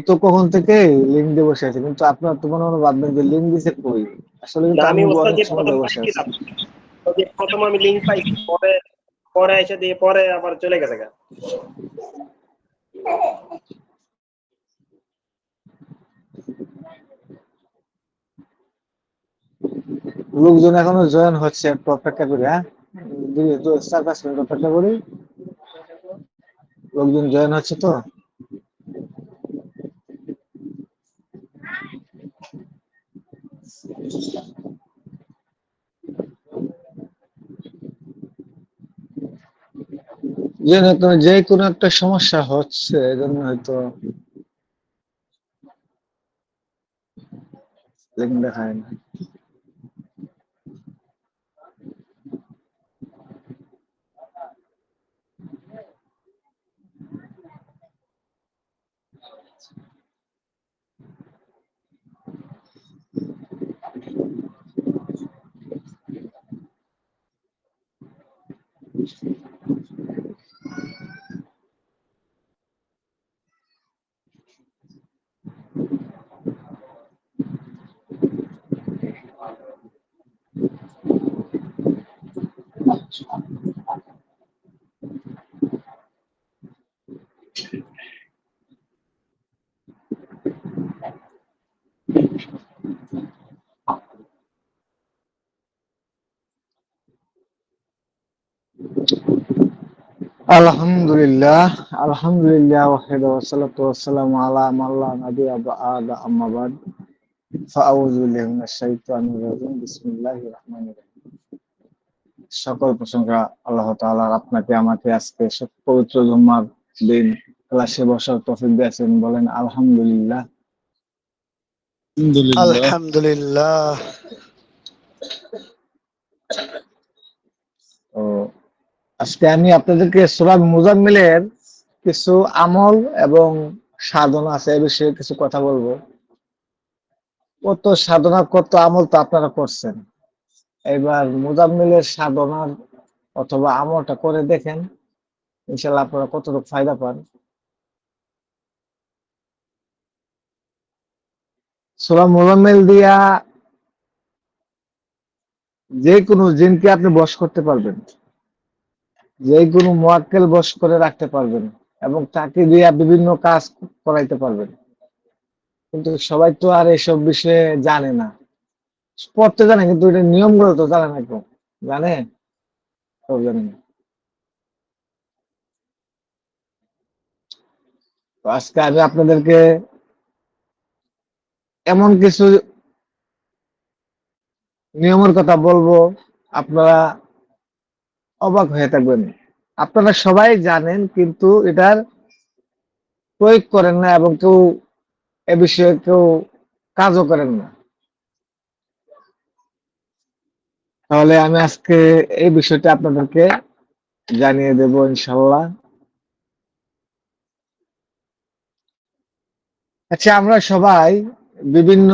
তো কখন থেকে লিঙ্ক দিয়ে বসে আছে, কিন্তু আপনার তো মনে মনে ভাববেন যে লিঙ্ক দিছে কই। আসলে না কিন্তু আমি আমি ওস্তাদ অনেক যে সময় প্রথম ধরে বসে আছি। পাইছিলাম, তো যে প্রথম আমি লিংক পাইছি, পরে পরে এসে দিয়ে পরে আবার চলে গেছে গা। লোকজন এখনো জয়েন হচ্ছে, একটু অপেক্ষা করি। হ্যাঁ, 4-5 মিনিট অপেক্ষা করি, লোকজন জয়েন হচ্ছে তো। যে কোনো একটা সমস্যা হচ্ছে, এজন্য হয়তো লিঙ্ক দেখায় না। আলহামদুলিল্লাহ, আলহামদুলিল্লাহ, ওয়াহদাহু ওয়াসসালাতু ওয়াসসালামু আলা মান লা নাবিয়্যা বা'দা, আম্মা বা'দ। ফাআউযু বিল্লাহি মিনাশ শাইতানির রাজিম। বিসমিল্লাহির রাহমানির রাহিম। সকল প্রশংসা আল্লাহ তাআলার। আপনাকে আমাকে আজকে পবিত্র জুম্মার দিন ক্লাসে বসার তৌফিক দিয়েছেন, বলেন আলহামদুলিল্লাহ। আলহামদুলিল্লাহ। আলহামদুলিল্লাহ। তো আজকে আমি আপনাদেরকে সূরা মুজাম্মিলের কিছু আমল এবং সাধনা আছে, এ বিষয়ে কিছু কথা বলবো। কত সাধনা, কত আমল তো আপনারা করছেন। এবার মুজাম্মিলের সাধনার অথবা আমলটা করে দেখেন, ইনশাল্লাহ আপনারা কতটুকু ফায়দা পান। সূরা মুজাম্মিল দিয়া যে কোনো জিনকে আপনি বশ করতে পারবেন, যে কোনো মুয়াক্কেল বশ করে রাখতে পারবেন, এবং তাকে দিয়া বিভিন্ন কাজ করাইতে পারবেন। কিন্তু সবাই তো আর এসব বিষয়ে জানে না। পড়তে জানে, কিন্তু এটা নিয়মগুলো তো জানে না কেউ। জানে? সব জানে না। তো আজকে আমি আপনাদেরকে এমন কিছু নিয়মের কথা বলবো, আপনারা অবাক হয়ে থাকবেন। আপনারা সবাই জানেন, কিন্তু এটার প্রয়োগ করেন না, এবং কেউ এ বিষয়ে কেউ কাজও করেন না। তাহলে আমি আজকে এই বিষয়টা আপনাদেরকে জানিয়ে দেব ইনশাল্লাহ। আচ্ছা, আমরা সবাই বিভিন্ন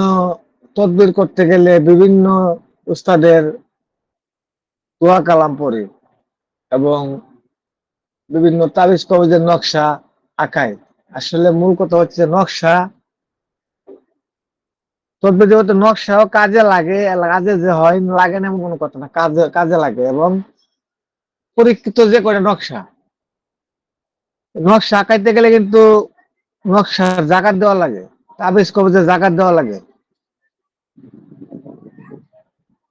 তদবির করতে গেলে বিভিন্ন উস্তাদের দোয়া কালাম পড়ি, এবং বিভিন্ন তাবিজ কবজের নকশা আঁকায়। আসলে মূল কথা হচ্ছে নকশা, তদবির জগতে নকশাও কাজে লাগে। কাজে যে হয় লাগে না এমন কোনো কথা না, কাজে কাজে লাগে। এবং পরীক্ষিত যে করে নকশা, নকশা আঁকাইতে গেলে কিন্তু নকশার জাকাত দেওয়া লাগে, তাবিজ কবজের জাকাত দেওয়া লাগে।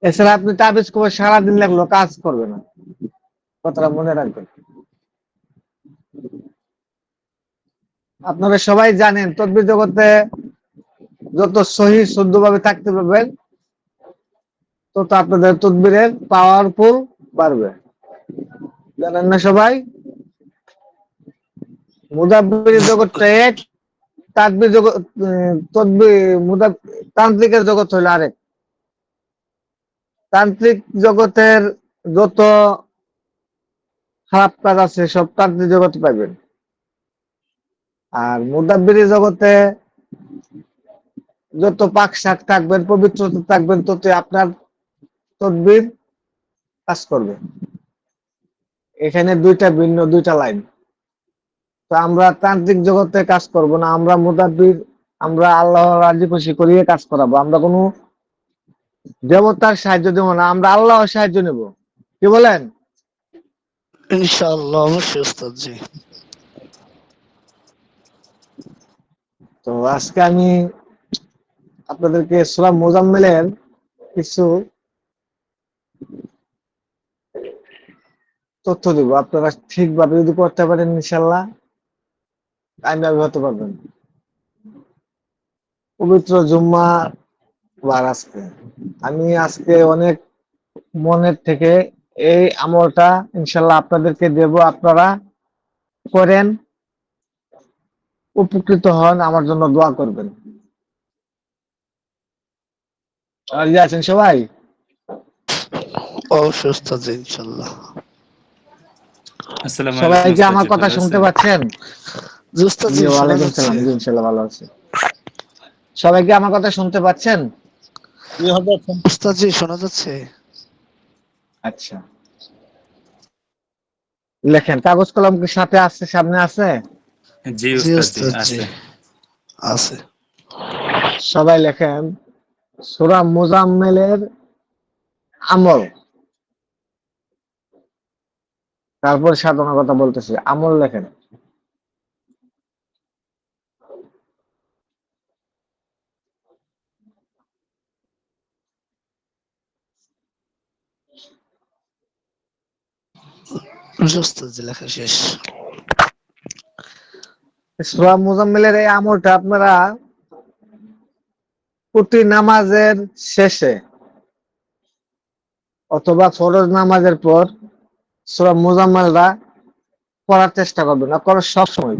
এছাড়া আপনি তাবিজ কবজ সারাদিন লাগলো কাজ করবে না, কথাটা মনে রাখবেন। আপনারা সবাই জানেন, তদবির জগতে যত সহি শুদ্ধ ভাবে থাকতে পারবেন, তত আপনাদের তদবিরের পাওয়ারফুল বাড়বে। জানেন না সবাই? মুদাব্বির জগৎটা এক, তাদবির জগৎ, তদবির তান্ত্রিকের জগৎ হইল আরেক। তান্ত্রিক জগতের যত খারাপ কাজ আছে সব তান্ত্রিক জগতে পাইবেন। আর মুদাব্বির জগতে যত পাক শাক থাকবেন, পবিত্রতা থাকবেন, তত আপনার তদবির কাজ করবে। এখানে দুইটা ভিন্ন দুইটা লাইন। তো আমরা তান্ত্রিক জগতে কাজ করব না, আমরা মুদাব্বির, আমরা আল্লাহ রাজি খুশি করিয়ে কাজ করাবো। আমরা কোনো দেবতার সাহায্য দেবো না, আমরা আল্লাহর সাহায্য নেব। কি বলেন? ইনশাআল্লাহ, অবশ্যই ওস্তাদ জি। তো আজকে আমি আপনাদেরকে সূরা মুজাম্মিলের কিছু তথ্য দেব, আপনারা ঠিকভাবে যদি করতে পারেন ইনশাল্লাহ কামিয়াবি হতে পারবেন। পবিত্র জুম্মা বার আজকে, আমি আজকে অনেক মনের থেকে এই আমলটা ইনশাল্লাহ আপনাদেরকে দেব, আপনারা করেন, উপকৃত হন, আমার জন্য দোয়া করবেন। আর আছেন সবাই? অবশ্যই ওস্তাদ জি, ইনশাআল্লাহ। আসসালামু সবাই আলাইকুম কি ওস্তাদ আমার জি, কথা ভালো শুনতে আছেন? পাচ্ছেন? জি ওস্তাদ জি, জি, শোনা ওয়ালাইকুম যাচ্ছে। সালাম। জি, ইনশাল্লাহ ভালো আছে। সবাই কি আমার কথা শুনতে পাচ্ছেন? ওস্তাদ জি, শোনা যাচ্ছে। আচ্ছা, লেখেন। কাগজ কলম কি সাথে আছে, সামনে আছে? জি জি ওস্তাদ জি, ওস্তাদ জি, আছে। আছে। সবাই লেখেন সূরা মুজাম্মিলের আমল, তারপর সাধনার কথা বলতেছি। আমল লেখেন। জি ওস্তাদ জি, লেখা শেষ। সূরা মুজাম্মিলের এই আমলটা আপনারা প্রতি নামাজের শেষে অথবা ফরজ নামাজের পর সূরা মুজাম্মিলটা পড়ার চেষ্টা করবেন, আপনারা সব সময়।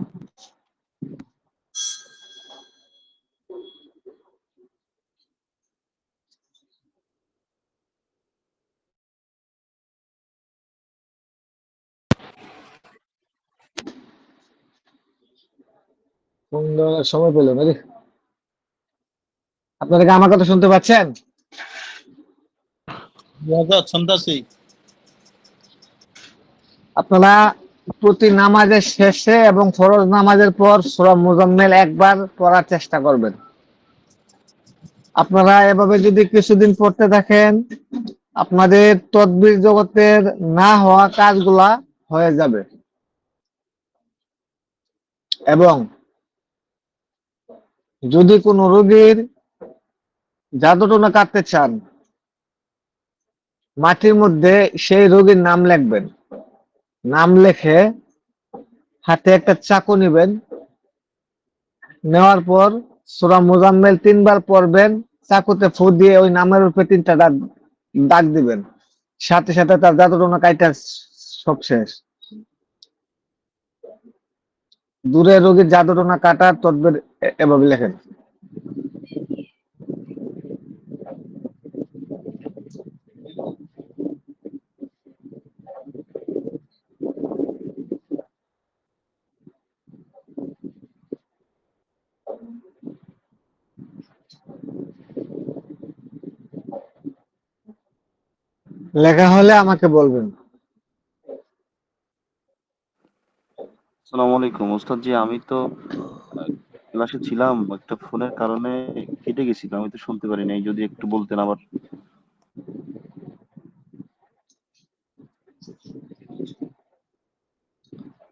সময় পেলেন নাকি? আপনারা কি আমার কথা শুনতে পাচ্ছেন? আপনারা প্রতি নামাজের শেষে এবং ফরজ নামাজের পর সূরা মুজাম্মিল একবার পড়ার চেষ্টা করবেন। আপনারা এভাবে যদি কিছুদিন পড়তে থাকেন, আপনাদের তদবির জগতের না হওয়া কাজগুলা হয়ে যাবে। এবং যদি কোনো রোগীর জাদুটোনা কাটতে চান, মাটির মধ্যে সেই রোগীর নাম লিখবেন। নাম লিখে হাতে একটা চাকু নিবেন, নেওয়ার পর সূরা মুজাম্মিল ৩ বার পড়বেন, চাকুতে ফু দিয়ে ওই নামের উপরে ৩টা দাগ দিবেন। সাথে সাথে তার জাদুটোনা কাইটা সব শেষ। দূরের রোগীর জাদুটোনা কাটার তদবির এভাবে লেখেন। লেখা হলে আমাকে বলবেন। আসসালামু আলাইকুম ওস্তাদ জি, আমি তো ক্লাসে ছিলাম, একটা ফোনের কারণে কেটে গেছিল, আমি তো শুনতে পারি নাই, যদি একটু বলতেন আবার।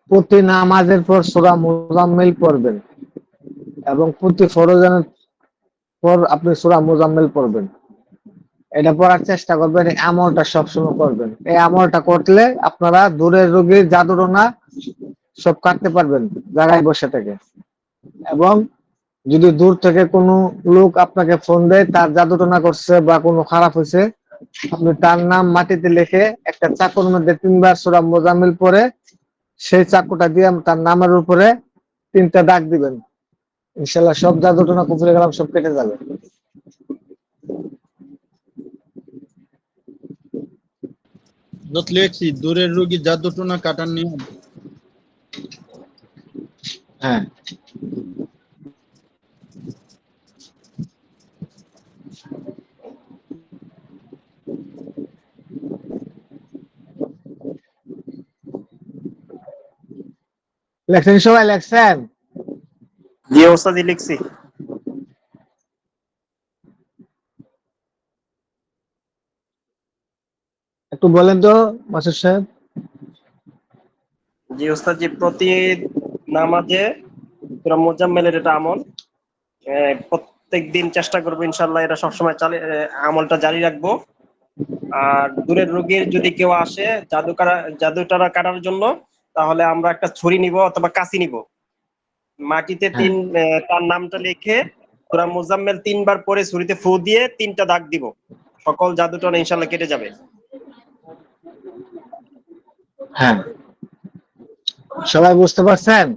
প্রতি নামাজের পর সূরা মুজাম্মিল পড়বেন এবং প্রতি ফরজের পর আপনি সূরা মুজাম্মিল পড়বেন। এটা পড়ার চেষ্টা করবেন, এই আমলটা সবসময় করবেন। এই আমলটা করলে আপনারা দূরের রোগীর জাদুটোনা সব কাটতে পারবেন জায়গায় বসে থেকে। এবং যদি দূর থেকে কোনো লোক আপনাকে ফোন দেয়, তার জাদুটোনা করছে বা কোনো খারাপ হয়েছে, আপনি তার নাম মাটিতে লিখে একটা চাকুর মধ্যে ৩ বার সূরা মুজাম্মিল পড়ে সেই চাকুটা দিয়ে তার নামের উপরে ৩টা দাগ দিবেন। ইনশাল্লাহ সব জাদুটোনা, কুফরি কালাম সব কেটে যাবে। লেখছি দূরের রোগী জাদুটোনা কাটার নিয়ম। হ্যাঁ, লেখছেন সবাই লেখছেন? জি ওস্তাদি লিখছি। একটু বলেন তো মাসুদ সাহেব। জি ওস্তাদ, জি প্রতি নামাজে সূরা মুজাম্মেলের এটা আমল, প্রত্যেক দিন চেষ্টা করবো ইনশাল্লাহ, এটা সবসময় আমলটা জারি রাখবো। আর দূরের রোগীর যদি কেউ আসে জাদুটারা কাটার জন্য, তাহলে আমরা একটা ছুরি নিব অথবা কাঁচি নিব, মাটিতে হ্যাঁ তার নামটা লিখে সূরা মুজাম্মেল 3 বার পরে ছুরিতে ফু দিয়ে 3টা দাগ দিব, সকল জাদুটনা ইনশাল্লাহ কেটে যাবে। হ্যাঁ, সবাই বুঝতে পারছেন?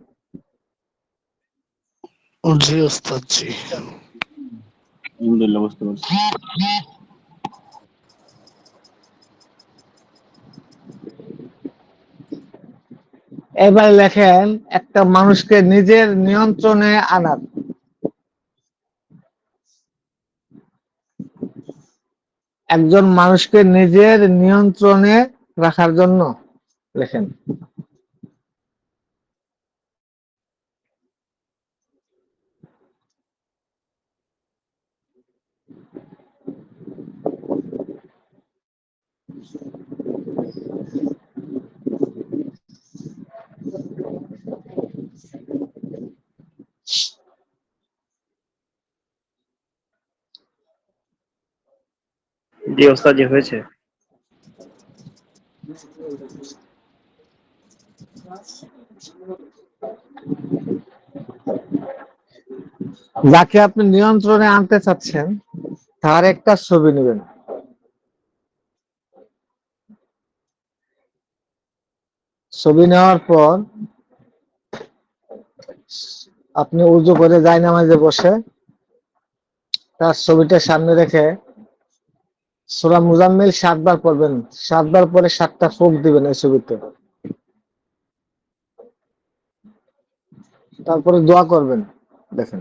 জি ওস্তাদ জি। আলহামদুলিল্লাহ বুঝতে পারছি। এবার লেখেন একটা মানুষকে নিজের নিয়ন্ত্রণে আনার। একজন মানুষকে নিজের নিয়ন্ত্রণে রাখার জন্য লেখেন। জি ওস্তাদ, জি হয়েছে। যাকে আপনি নিয়ন্ত্রণে আনতে চাচ্ছেন তার একটা ছবি নেবেন। ছবি নেওয়ার পর আপনি উজু করে জায়নামাজে বসে তার ছবিটা সামনে রেখে সূরা মুজাম্মিল 7 বার পড়বেন। 7 বার পরে 7টা ফুঁক দিবেন এই ছবিতে। তারপরে দোয়া করবেন। দেখেন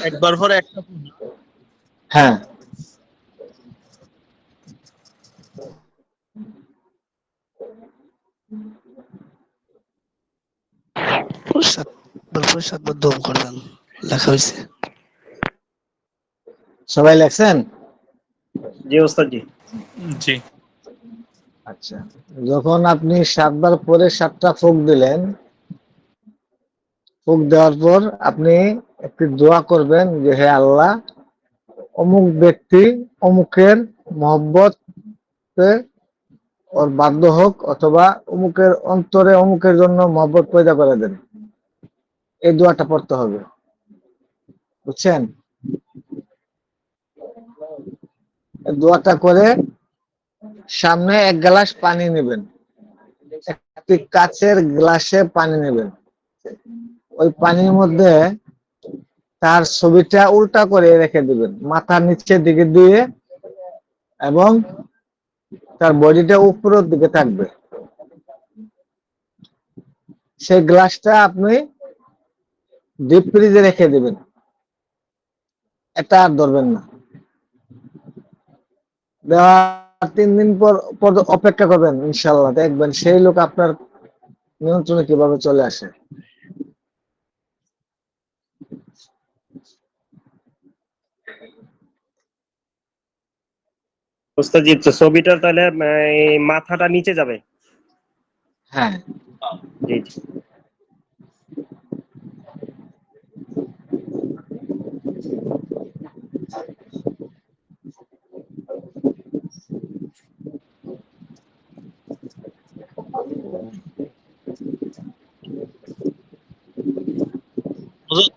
একবার পরে একটা হ্যাঁ, সাতবার 7বার দম করবেন, লেখা হয়েছে। সবাই লেখছেন? জি ওস্তাদ, জি। জি। আচ্ছা, যখন আপনি 7 বার পরে 7টা ফুঁক দিলেন, ফুঁক দেওয়ার পর আপনি একটি দোয়া করবেন যে হে আল্লাহ, অমুক ব্যক্তি অমুকের মহব্বত ওর বাধ্য হোক, অথবা অমুকের অন্তরে অমুকের জন্য মহব্বত পয়দা করে দেন। এই দোয়াটা পড়তে হবে, বুঝছেন? এই দোয়াটা করে সামনে 1 গ্লাস পানি নেবেন, একটি কাচের গ্লাসে পানি নেবেন। ওই পানির মধ্যে তার ছবিটা উল্টা করে রেখে দিবেন, মাথার নিচের দিকে দিয়ে, এবং তার বডিটা উপরের দিকে থাকবে। সেই গ্লাসটা আপনি ডিপ ফ্রিজে রেখে দিবেন, এটা আর ধরবেন না। দেওয়ার 3 দিন পর অপেক্ষা করবেন, ইনশাল্লাহ দেখবেন সেই লোক আপনার নিয়ন্ত্রণে কিভাবে চলে আসে। ওস্তাদ জি, তো ছবিটা তাহলে এই মাথাটা নিচে যাবে। হ্যাঁ, জি জি।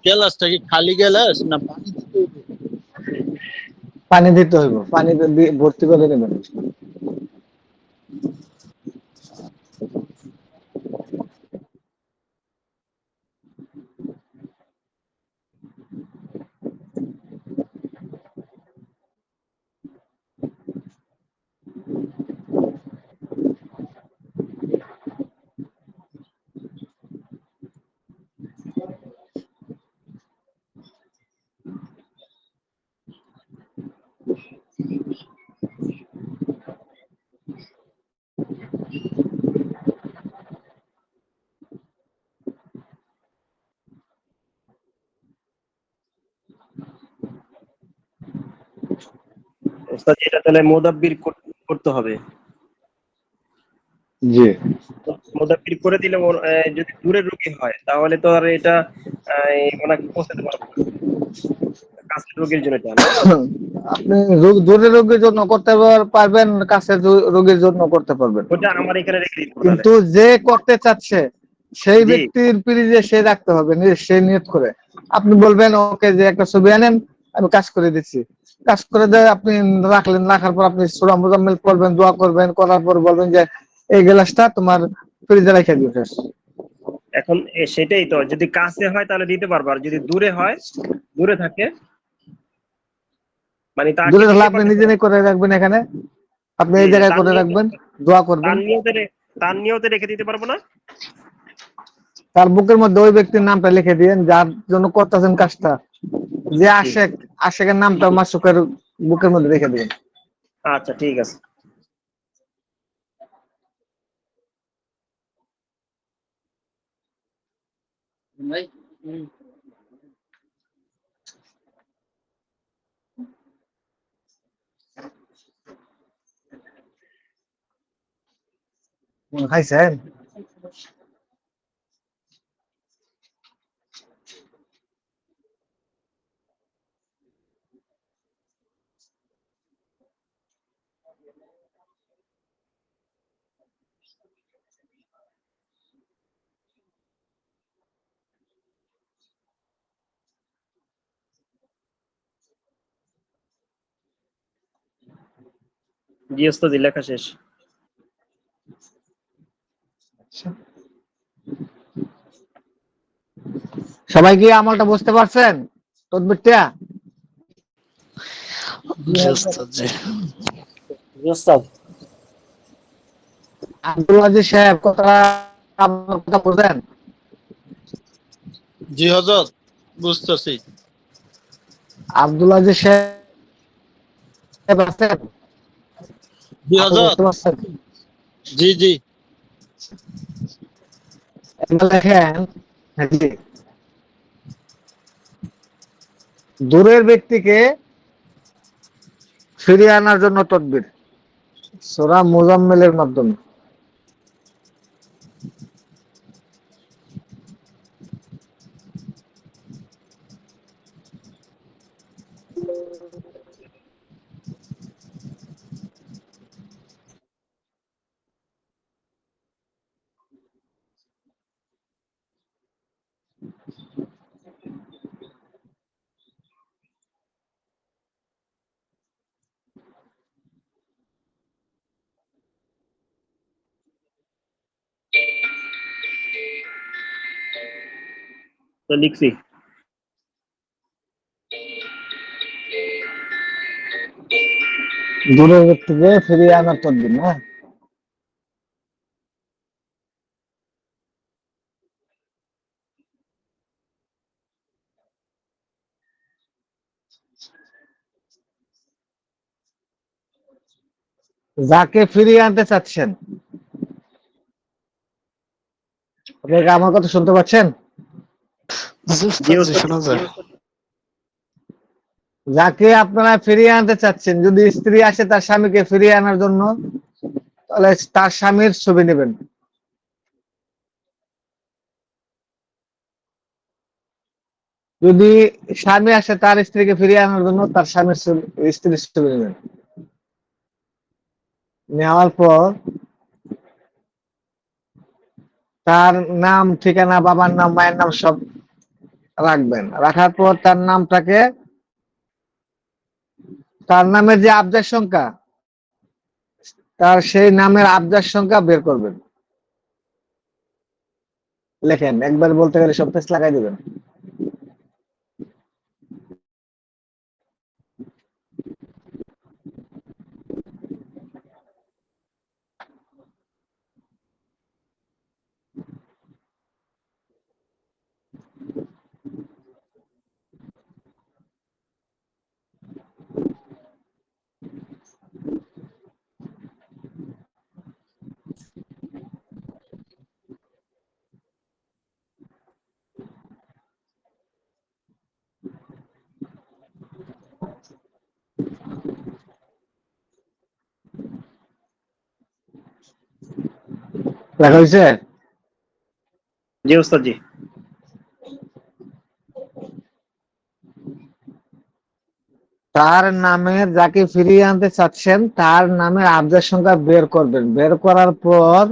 গ্লাসটা কি খালি গ্লাস না পানি দিতে হবে? পানি দিতে হইব, পানি ভর্তি করে নেবেন। ওস্তাদ এটা তাহলে মোদাব্বির করতে হবে। জি। মোদাব্বির করে দিলে যদি দূরের রোগী হয় তাহলে তো আর এটা ওনাকে পৌঁছাতে পারবো না। কাছের রোগীর জন্য এটা না? আপনি দূরের রোগীর জন্য করতে পারবেন, কাছের রোগীর জন্য করতে পারবেন, ওটা আমার এখানে রেখে দিতে হবে তাহলে। কিন্তু যে করতে চাচ্ছে সেই জি ব্যক্তির পিরিজে সে রাখতে হবে, সে নিয়ত করে। আপনি বলবেন ওকে যে একটা ছবি আনেন, আমি কাজ করে দিচ্ছি, কাজ করে দিয়ে আপনি রাখলেন, রাখার পর আপনি সূরা মুজাম্মিল পড়বেন, দোয়া করবেন, করার পর বলবেন যে এই গ্লাসটা তোমার ফ্রিজে রেখে দিও। এখন সেটাই তো, যদি কাছে হয় তাহলে দিতে পারবো, আর যদি দূরে হয়, দূরে থাকে মানে তাকে দূরে থাকলে দিতে আপনি পারতেছে নিজে না। করে রাখবেন, এখানে আপনি জি এই জি, জায়গায় করে রাখবেন, দোয়া করবেন। তার নিয়তে রেখে দিতে পারবো না। তার বুকের মধ্যে ওই ব্যক্তির নামটা লিখে দিয়েন যার জন্য করতেছেন কাজটা, যে জি আশেক, আশেকের নামটা মাসুকের বুকের মধ্যে রেখে দিবেন। আচ্ছা ঠিক আছে। খাইছেন? জি ওস্তাদ লেখা শেষ। সবাই কি আমলটা বুঝতে পারছেন? তদবিরটা জি ওস্তাদ জি। আব্দুল আজিজ সাহেব আমার কথা বুঝেন? জি হযরত, বুঝতেছি। আব্দুল আজিজ সাহেব আছেন? জি আপনি হযরত, বুঝতে পারছেন? জি জি। দেখেন, হ্যাঁ, জি। দূরের ব্যক্তিকে ফিরিয়ে আনার জন্য তদবির সূরা মুজাম্মিলের মাধ্যমে। তো লিখছি। দূরের ব্যক্তিকে ফিরিয়ে আনার তদবির না? যাকে ফিরিয়ে আনতে চাচ্ছেন, আপনি কি আমার কথা শুনতে পাচ্ছেন? জি জি ওস্তাদ জি, ওস্তাদ। শোনা যায়। যাকে আপনারা ফিরিয়ে আনতে চাচ্ছেন, যদি স্ত্রী আসে তার স্বামীকে ফিরিয়ে আনার জন্য, তাহলে তার স্বামীর ছবি নেবেন। যদি স্বামী আসে তার স্ত্রীকে ফিরিয়ে আনার জন্য, তার স্ত্রীর ছবি নেবেন। নেওয়ার পর তার নাম, ঠিকানা, বাবার নাম, মায়ের নাম সব রাখবেন। রাখার পর তার নামটাকে, তার নামের যে আবজার সংখ্যা, তার সেই নামের আবজার সংখ্যা বের করবেন। লেখেন, একবার বলতে গেলে সব পেজ লাগাই দিবেন। লেখা হয়েছে? জি ওস্তাদ জি। তার নামে যাকে ফিরিয়ে আনতে চাচ্ছেন তার নামের আবজার সংখ্যা বের করবেন। বের করার পর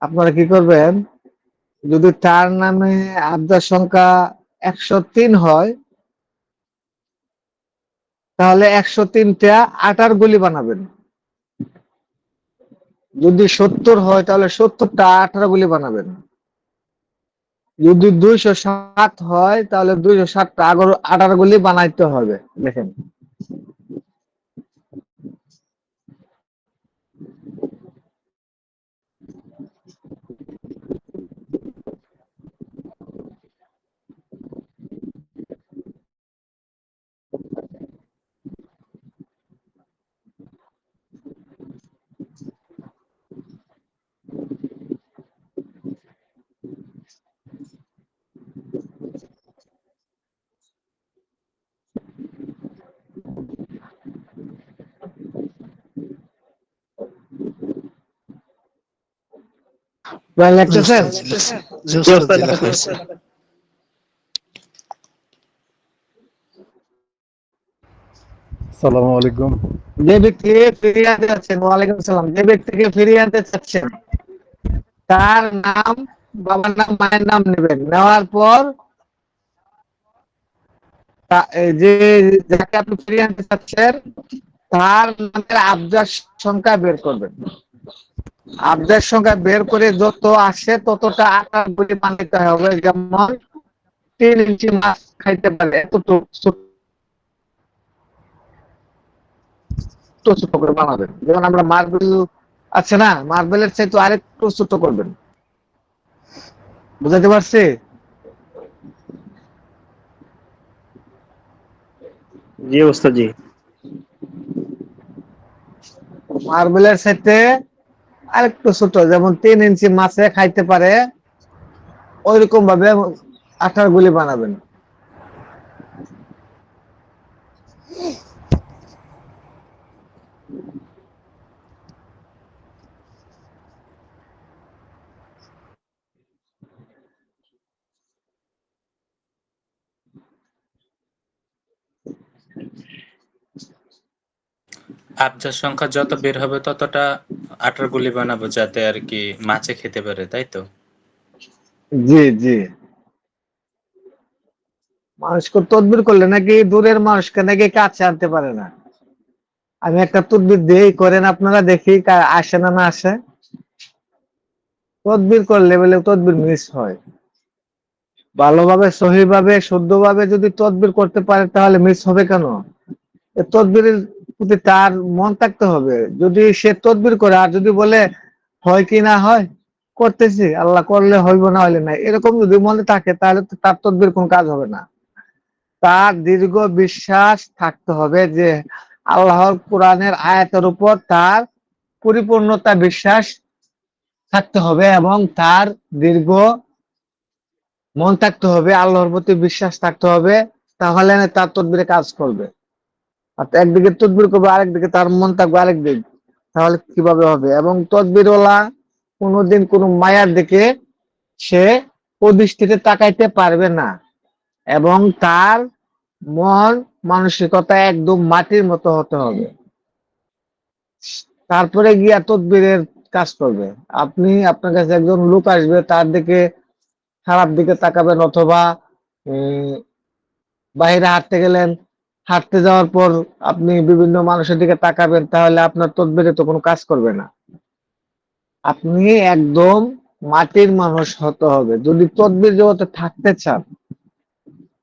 আপনারা কি করবেন, যদি তার নামে আবজার সংখ্যা 103 হয় তাহলে 103টা আটার গুলি বানাবেন। যদি 70 হয় তাহলে 70টা আটার গুলি বানাবেন। যদি 207 হয় তাহলে 207টা আটার গুলি বানাইতে হবে। দেখেন ভাই জি লিখতেছেন? উস্তাদ জি লেখা, জি জি উস্তাদ ওস্তাদ জি লেখা লেখা হয়েছে। সালামু আলাইকুম। যে ব্যক্তিকে ফিরিয়ে আনতে চাচ্ছেন, ওয়ালাইকুম সালাম, যে ব্যক্তিকে ফিরিয়ে আনতে চাচ্ছেন তার নাম, বাবার নাম, মায়ের নাম নেবেন। নেওয়ার পর এই যে যাকে আপনি ফিরিয়ে আনতে চাচ্ছেন তার নামের আবজার সংখ্যা বের করবেন। আবজার সংখ্যা বের করে যত আসে ততটা আকার গুলি বানাইতে হবে। যেমন 3 ইঞ্চি মাছ খাইতে পারে এতটুকু ছোট ছোট করে বানাবেন। যেমন আমরা মার্বেল আছে না, মার্বেলের চাইতে আরেকটু ছোট করবেন। বুঝাতে পারছি? জি ওস্তাদ জি। মার্বেলের চাইতে আরেকটু ছোট, যেমন 3 ইঞ্চি মাছে খাইতে পারে ওইরকম ভাবে আঠার গুলি বানাবেন। আবজার সংখ্যা যত বের হবে ততটা আটার গুলি বানাবো যাতে আর কি মাছে খেতে পারে, তাই তো? জি জি। মানুষকে তদবির করলে নাকি দূরের মানুষকে নাকি কাছে আনতে পারে না। আমি একটা তদবির দিই, করেন আপনারা, দেখি আসে না না আসে। তদবির করলে বলে তদবির মিস হয়। ভালোভাবে, সহিভাবে, শুদ্ধভাবে যদি তদবির করতে পারে তাহলে মিস হবে কেন? তদবিরের প্রতি তার মন থাকতে হবে। যদি সে তদবির করে আর যদি বলে হয় কি না হয়, করতেছি, আল্লাহ করলে হইব না হইলে নাই, এরকম যদি মনে থাকে তাহলে তো তার তদবির কোন কাজ হবে না। তার দৃঢ় বিশ্বাস থাকতে হবে যে আল্লাহর কোরআনের আয়াতের উপর তার পরিপূর্ণতা বিশ্বাস থাকতে হবে এবং তার দীর্ঘ মন থাকতে হবে, আল্লাহর প্রতি বিশ্বাস থাকতে হবে। তাহলে না তার তদবিরে কাজ করবে। আর একদিকে তদবির করবে, আরেকদিকে তার মন থাকবে আরেক দিক, তাহলে কিভাবে হবে? এবং তদবিরওয়ালা কোনোদিন কোনো মায়ার দিকে সে প্রদৃষ্টিতে তাকাইতে পারবে না এবং তার মন মানসিকতা একদম মাটির মতো হতে হবে, তারপরে গিয়া তদবিরের কাজ করবে। আপনি, আপনার কাছে একজন লোক আসবে, তার দিকে খারাপ দিকে তাকাবেন, অথবা বাইরে হাঁটতে গেলেন, হাঁটতে যাওয়ার পর আপনি বিভিন্ন মানুষের দিকে তাকাবেন, তাহলে আপনার তদবিরে তো কোনো কাজ করবে না। আপনি একদম মাটির মানুষ হতে হবে যদি তদবির জগতে থাকতে চান।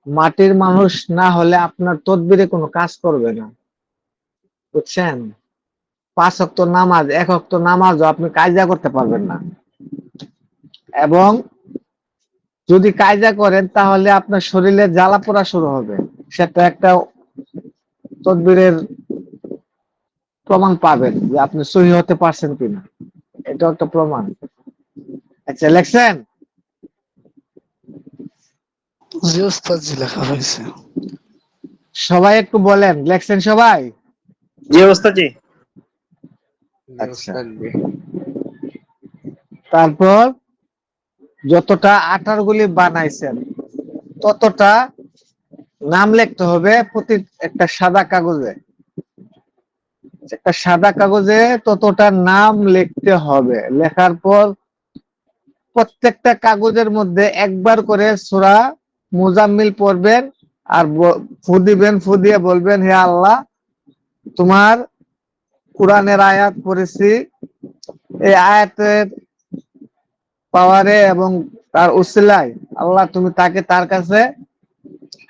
মাটির মানুষ না হলে আপনার তদবিরে কোনো কাজ করবে না, বুঝছেন? 5 ওয়াক্ত নামাজ, 1 ওয়াক্ত নামাজও আপনি কায়দা করতে পারবেন না। এবং যদি কায়দা করেন তাহলে আপনার শরীরে জ্বালা পোড়া শুরু হবে, সেটা একটা তদবিরের প্রমাণ পাবেন যে আপনি সহি হতে পারছেন কিনা, এটা একটা প্রমাণ। আচ্ছা, লেখছেন? জি উস্তাদ জি লেখা হয়েছে। সবাই একটু বলেন, লেখছেন সবাই? জি ওস্তাদ জি। আচ্ছা, তারপর যতটা আটার গুলি বানাইছেন ততটা নাম লিখতে হবে প্রতি একটা সাদা কাগজে। একটা সাদা কাগজে ততটা নাম লিখতে হবে। লেখার পর প্রত্যেকটা কাগজের মধ্যে একবার করে সূরা মুজাম্মিল পড়বেন আর ফু দিবেন, ফু দিয়ে বলবেন, হে আল্লাহ, তোমার কোরআনের আয়াত পড়েছি, এই আয়াতের পাওয়ারে এবং তার উসিলায় আল্লাহ তুমি তাকে তার কাছে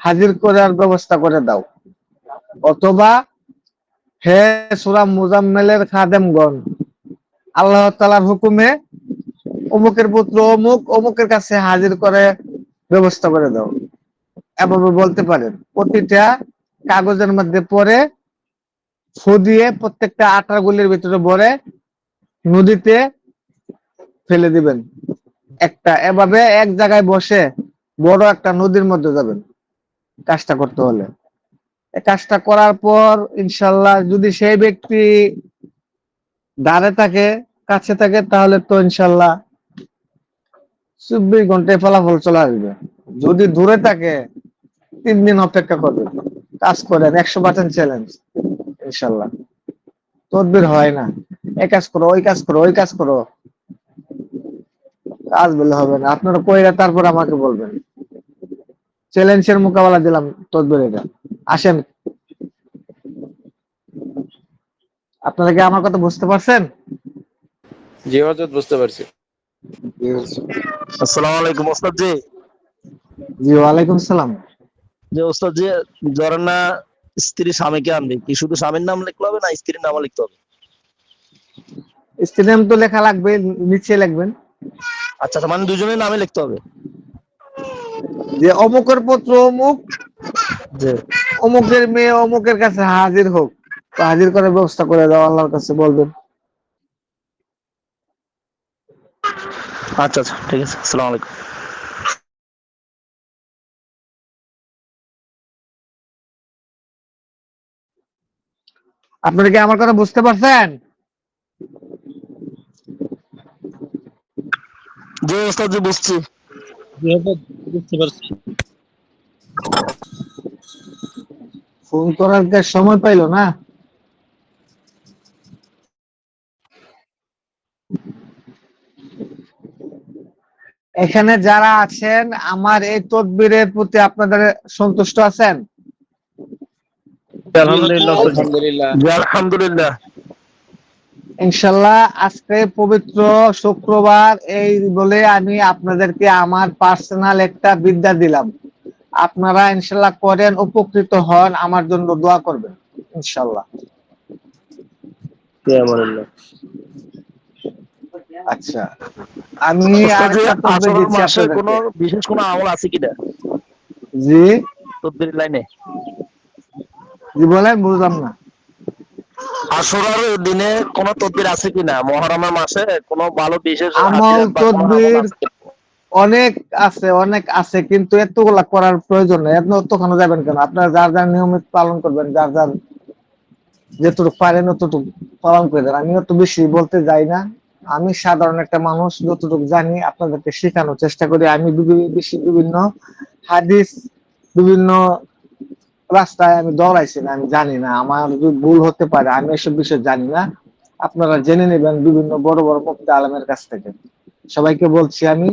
হাজির করার ব্যবস্থা করে দাও। অথবা হে সূরা মুজাম্মিলের খাদেমগণ, আল্লাহ তাআলার হুকুমে অমুকের পুত্র অমুক অমুকের কাছে হাজির করে ব্যবস্থা করে দাও। এভাবে বলতে পারেন। প্রতিটা কাগজের মধ্যে পরে ফু দিয়ে প্রত্যেকটা আটার গুলির ভিতরে ভরে নদীতে ফেলে দিবেন। একটা এভাবে এক জায়গায় বসে বড় একটা নদীর মধ্যে যাবেন কাজটা করতে হলে। এই কাজটা করার পর ইনশাল্লাহ যদি সেই ব্যক্তি দাঁড়ে থাকে, কাছে থাকে, তাহলে তো ইনশাল্লাহ 24 ঘন্টায় ফলাফল চলে আসবে। যদি দূরে থাকে 3 দিন অপেক্ষা করবেন। কাজ করেন, 100% চ্যালেঞ্জ ইনশাল্লাহ। তদবির হয় না, এই কাজ করো, ওই কাজ করো, ওই কাজ করো, কাজ বলে হবে না। আপনারা কইরা তারপর আমাকে বলবেন। চ্যালেঞ্জের মোকাবেলা দিলাম তদবির। এটা আসেন, আপনারা কি আমার কথা বুঝতে পারছেন? জি হযরত, বুঝতে পারছি। আসসালামু আলাইকুম ওস্তাদ জি। জি ওয়ালাইকুম সালাম। যে ওস্তাদ জি, ধরেন না স্ত্রী স্বামীকে আনবে, কি শুধু স্বামীর নাম লিখতে হবে না স্ত্রীর নামও লিখতে হবে? স্ত্রীর নাম তো লেখা লাগবে, নিচে লিখবেন আচ্ছা আচ্ছা, মানে দুজনের নামে লিখতে হবে। যে অমুকের পুত্র অমুক, যে অমুকের মেয়ে অমুকের কাছে হাজির হোক, তো হাজির করার ব্যবস্থা করে দাও, আল্লাহর কাছে বলবেন। আচ্ছা আচ্ছা, ঠিক আছে। আসসালামু আলাইকুম। আপনারা কি আমার কথা বুঝতে পারছেন? জি ওস্তাদ জি, বুঝছি। জি হযরত, বুঝতে পারছি। ফোন করার কে সময় পাইলো না। এখানে যারা আছেন আমার এই তদবিরের প্রতি আপনাদের সন্তুষ্ট আছেন? জি হযরত, আলহামদুলিল্লাহ ওস্তাদ জি। আলহামদুলিল্লাহ। জি আলহামদুলিল্লাহ। ইনশাল্লাহ আজকে পবিত্র শুক্রবার, এই বলে আমি আপনাদেরকে আমার পার্সোনাল একটা বিদ্যা দিলাম। আপনারা ইনশাল্লাহ করেন, উপকৃত হন, আমার জন্য দোয়া করবেন ইনশাল্লাহ। জি আমানুল্লাহ। আচ্ছা, আমি ওস্তাদ জি, আরেকটা তদবির আসরের দিচ্ছি মাসে কোনো আপনাদেরকে। বিশেষ কোনো আমল আছে কিনা জি তদবির লাইনে? জি বলেন, বুঝলাম না। আসরের দিনে কোনো তদবির আছে কিনা? মুহররমের মাসে কোনো ভালো বিশেষ আমল হাতিয়ার বা কোনো আমল তদবির আছে কিনা? অনেক আছে, অনেক আছে, কিন্তু এতগুলা করার প্রয়োজন নেই। এত তখন যাবেন কেন? আপনারা যার যার নিয়মিত পালন করবেন, যার যার যতটুকু পারেন অতটুকু পালন করে দেন। আমি অত বেশি বলতে যাই না। আমি সাধারণ একটা মানুষ, যতটুকু জানি আপনাদেরকে শেখানোর চেষ্টা করি। আমি বিভিন্ন হাদিস, বিভিন্ন রাস্তায় আমি দৌড়াইছি না, আমি জানি না, আমার ভুল হতে পারে, আমি এসব বিষয় জানি না। আপনারা জেনে নেবেন বিভিন্ন বড় বড় মুফতি আলেমের কাছ থেকে। সবাইকে বলছি, আমি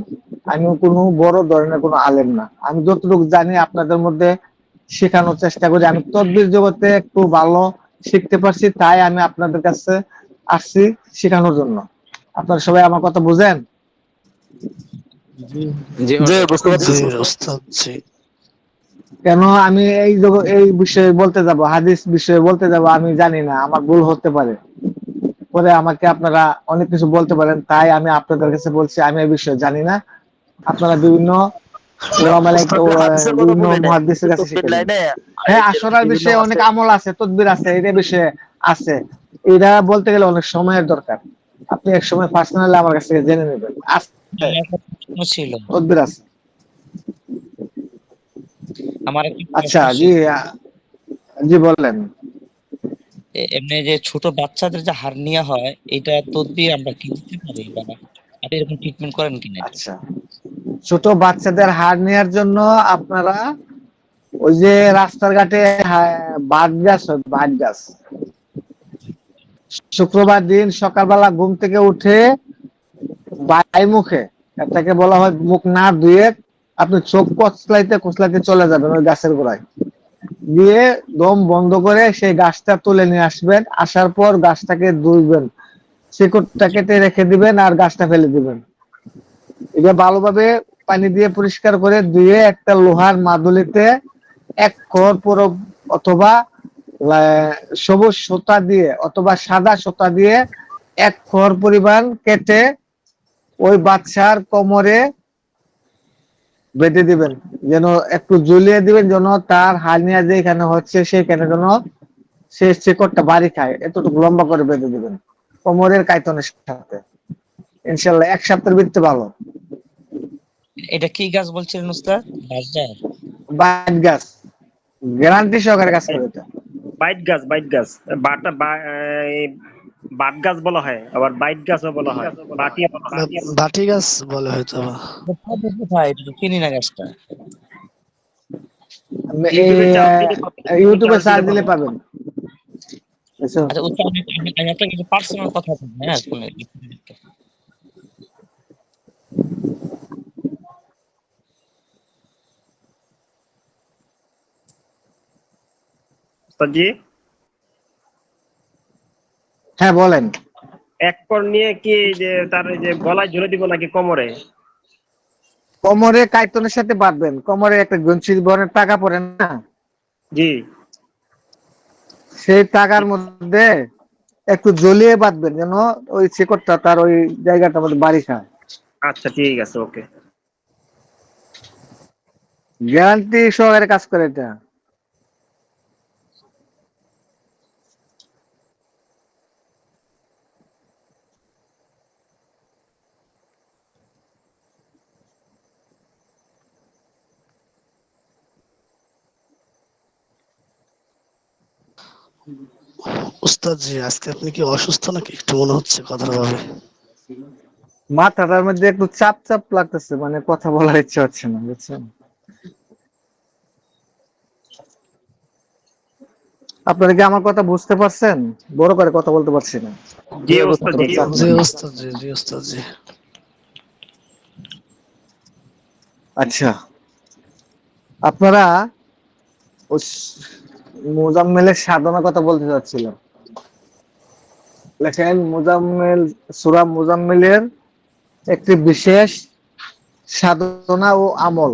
কোনো বড় ধরনের কোনো আলেম না। আমি যতটুকু জানি আপনাদের মধ্যে শেখানোর চেষ্টা করি। আমি তদবির জগতে একটু ভালো শিখতে পারছি, তাই আমি আপনাদের কাছে আসছি শেখানোর জন্য। আপনারা সবাই আমার কথা বুঝেন? জি জি জি হযরত। বুঝতে জি পারতেছি। ওস্তাদ জি। কেন আমি এই বিষয়ে বলতে যাব, হাদিস বিষয়ে বলতে যাব, আমি জানি না, আমার ভুল হতে পারে, পরে আমাকে আপনারা অনেক কিছু বলতে পারেন, তাই আমি আপনাদের কাছে বলছি আমি এই বিষয়ে জানি না। আপনারা বিভিন্ন না ওলামায়ে ওস্তাদ জি, হাদিসের কথা বিভিন্ন বলি নাই, আমি মুহাদ্দিসের তো কাছে তদবির শিখে নেবেন। লাইনে হ্যাঁ, এই যে আসরার বিভিন্ন বিষয়ে অনেক মাসে। আমল আছে, তদবির আছে, এটা বিষয়ে আছে। এটা বলতে গেলে অনেক সময়ের দরকার। আপনি এক সময় পার্সোনালি আমার কাছ থেকে জেনে নেবেন। আছে, আমার একটা প্রশ্ন ছিল। তদবির আছে। আমার একটা আচ্ছা, প্রশ্ন জি ছিল। জি বললেন। এমনি যে ছোট বাচ্চাদের যে হার্নিয়া হয়, এটা তদবির আমরা কি দিতে পারি বা না? আপনি এরকম ট্রিটমেন্ট করেন কিনা? আচ্ছা, ছোট বাচ্চাদের হাড় নেওয়ার জন্য আপনারা ওই যে রাস্তার ঘাটে বাট গাছ হয়, বাট গাছ, শুক্রবার দিন সকালবেলা ঘুম থেকে উঠে বাই মুখে, এটাকে বলা হয় মুখ না ধুয়ে আপনি চোখ কচলাইতে কচলাইতে চলে যাবেন ওই গাছের গোড়ায়, গিয়ে দম বন্ধ করে সেই গাছটা তুলে নিয়ে আসবেন। আসার পর গাছটাকে ধুইবেন, শিকড়টা কেটে রেখে দিবেন আর গাছটা ফেলে দিবেন। এটা ভালোভাবে পানি দিয়ে পরিষ্কার করে ধুয়ে একটা লোহার মাদুলিতে এক খড় পুরো অথবা সবুজ সুতা দিয়ে অথবা সাদা সুতা দিয়ে এক খড় পরিমাণ কেটে ওই বাচ্চার কোমরে বেঁধে দিবেন, যেন একটু ঝুলিয়ে দিবেন, যেন তার হার্নিয়া যেখানে হচ্ছে সেখানে যেন সে শিকড়টা বাড়ি খায়, এতটুকু লম্বা করে বেঁধে দিবেন কোমরের কাইতনের সাথে। ইনশাল্লাহ 1 সপ্তাহের ভিতরে ভালো। এটা কি গাছ বলছিলেন উস্তাদ? বাঁশঝাড়? বাইট গাছ, গ্যারান্টি সহকারে কাজ করে এটা। বাইট গাছ বাট গাছ বলা হয়, আবার বাইট গাছও বলা হয়, বাটিয়া বলা হয়। বাটি গাছ বলে হয়তো বা। কোথায়? এটা তো চিনি না গাছটা। ইউটিউবে সার্চ দিলে পাবেন। আচ্ছা উস্তাদ, আমি একটা কিছু পার্সোনাল কথা বলবো, হ্যাঁ শুনে। জি, হ্যাঁ বলেন। এক পর নিয়ে কি যে তার এই যে গলায় ঝুলে দিব নাকি কোমরে? কোমরে কাইতনের সাথে বাঁধবেন, কোমরে একটা গঞ্চি বরের টাকা পড়ে না, জি, সেই টাকার মধ্যে একটু জ্বলিয়ে বাঁধবেন, যেন ওই শিকড়টা তার ওই জায়গাটার মধ্যে বাড়ি খায়। আচ্ছা ঠিক আছে, ওকে। গ্যারান্টি সহকারে কাজ করে এটা। উস্তাদ জি, আজকে আপনি কি অসুস্থ নাকি? একটু মনে হচ্ছে কথার ভাবে। মাথাটার মধ্যে একটু চাপ চাপ লাগতেছে, মানে কথা বলার ইচ্ছা হচ্ছে না, বুঝছেন? আপনারা কি আমার কথা বুঝতে পারছেন? বড় করে কথা বলতে পারছি না। জি ওস্তাদ জি। জি উস্তাদ জি, জি উস্তাদ জি। আচ্ছা, আপনারা মুজাম্মেলের সাধনার কথা বলতে চাচ্ছিলাম। লেখেন মুজাম্মেল, সূরা মুজাম্মেলের একটি বিশেষ সাধনা ও আমল।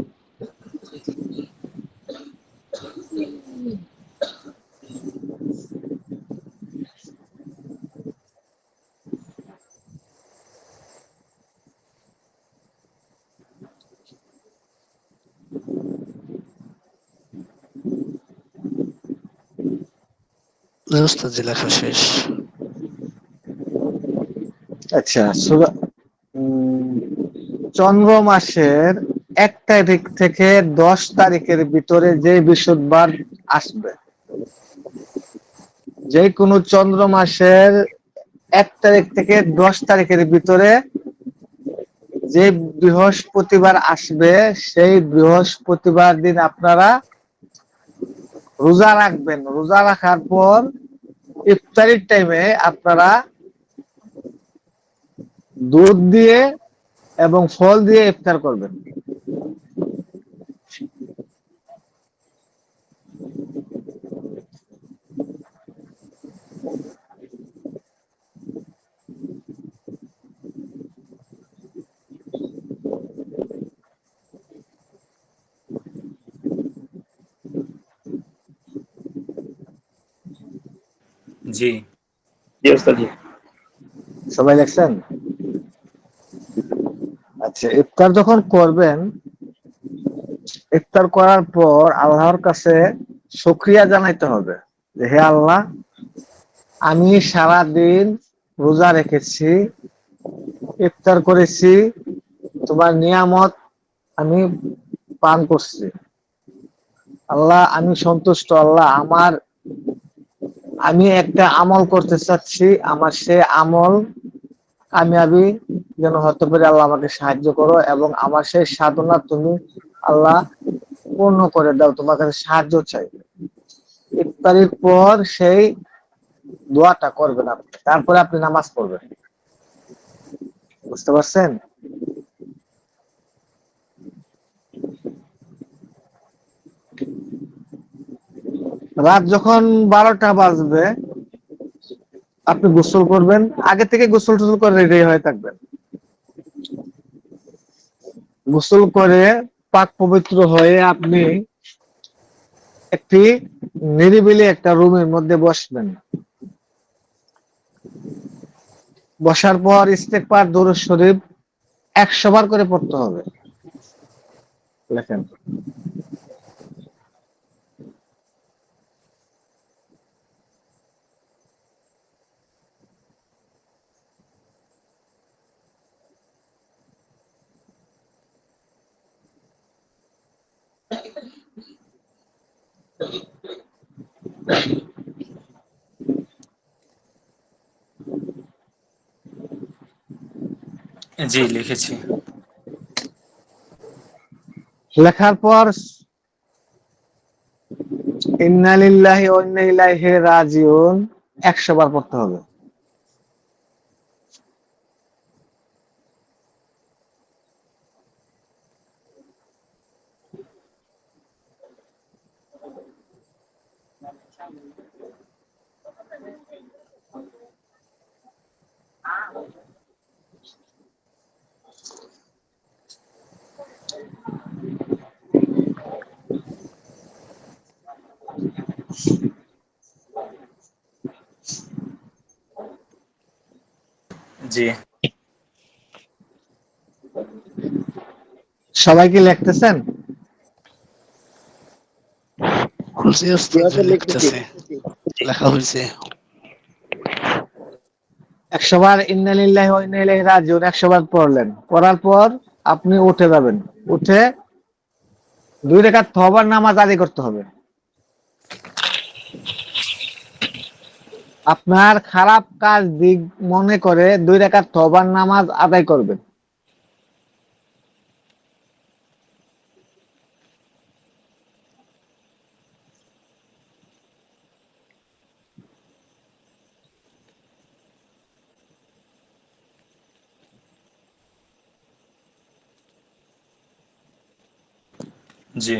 জি উস্তাদ জি, লেখা শেষ। আচ্ছা, চন্দ্র মাসের 1 তারিখ থেকে 10 তারিখের ভিতরে যে বৃহস্পতিবার আসবে, যে কোনো চন্দ্র মাসের 1 তারিখ থেকে 10 তারিখের ভিতরে যে বৃহস্পতিবার আসবে, সেই বৃহস্পতিবার দিন আপনারা রোজা রাখবেন। রোজা রাখার পর ইফতারির টাইমে আপনারা দুধ দিয়ে এবং ফল দিয়ে ইফতার করবেন। জি। জি ওস্তাদ জি। সবাই দেখছেন? আচ্ছা, ইফতার যখন করবেন, ইফতার করার পর আল্লাহর কাছে শুকরিয়া জানাইতে হবে যে হে আল্লাহ, আমি সারা দিন রোজা রেখেছি, ইফতার করেছি, তোমার নিয়ামত আমি পান করছি। আল্লাহ আমি সন্তুষ্ট। আল্লাহ আমি একটা আমল করতে চাচ্ছি, আমার সে আমল কামিয়াবি যেন হতে পারে। আল্লাহ আমাকে সাহায্য করো এবং আমার সেই সাধনা তুমি আল্লাহ পূর্ণ করে দাও, তোমার কাছে সাহায্য চাই। ইফতারির পর সেই দোয়াটা করবেন আপনি, তারপরে আপনি নামাজ পড়বেন। বুঝতে পারছেন? রাত যখন 12টা বাজবে আপনি গোসল করবেন, আগে থেকে গোসল টোসল করে রেডি হয়ে থাকবেন। গোসল করে পাক পবিত্র হয়ে আপনি একটি নিরিবিলি একটা রুমের মধ্যে বসবেন। বসার পর ইস্তেগফার, দুরূদ শরীফ 100 বার করে পড়তে হবে। লেখেন। জি লিখেছি। লেখার পর ইন্না লিল্লাহি ওয়া ইন্না ইলাইহি রাজিউন 100 বার পড়তে হবে। জি সবাই কি লিখতেছেন? জি ওস্তাদ, জি লিখতেছে, লেখা হয়েছে। 100 বার ইন্না লিল্লাহি ওয়া ইন্না ইলাইহি রাজিউন 100 বার পড়লেন। পড়ার পর আপনি উঠে যাবেন। উঠে 2 রাকাত তওবার নামাজ আদায় করতে হবে। আপনার খারাপ কাজ দিক মনে করে 2 রাকাত তওবার নামাজ আদায় করবেন। জি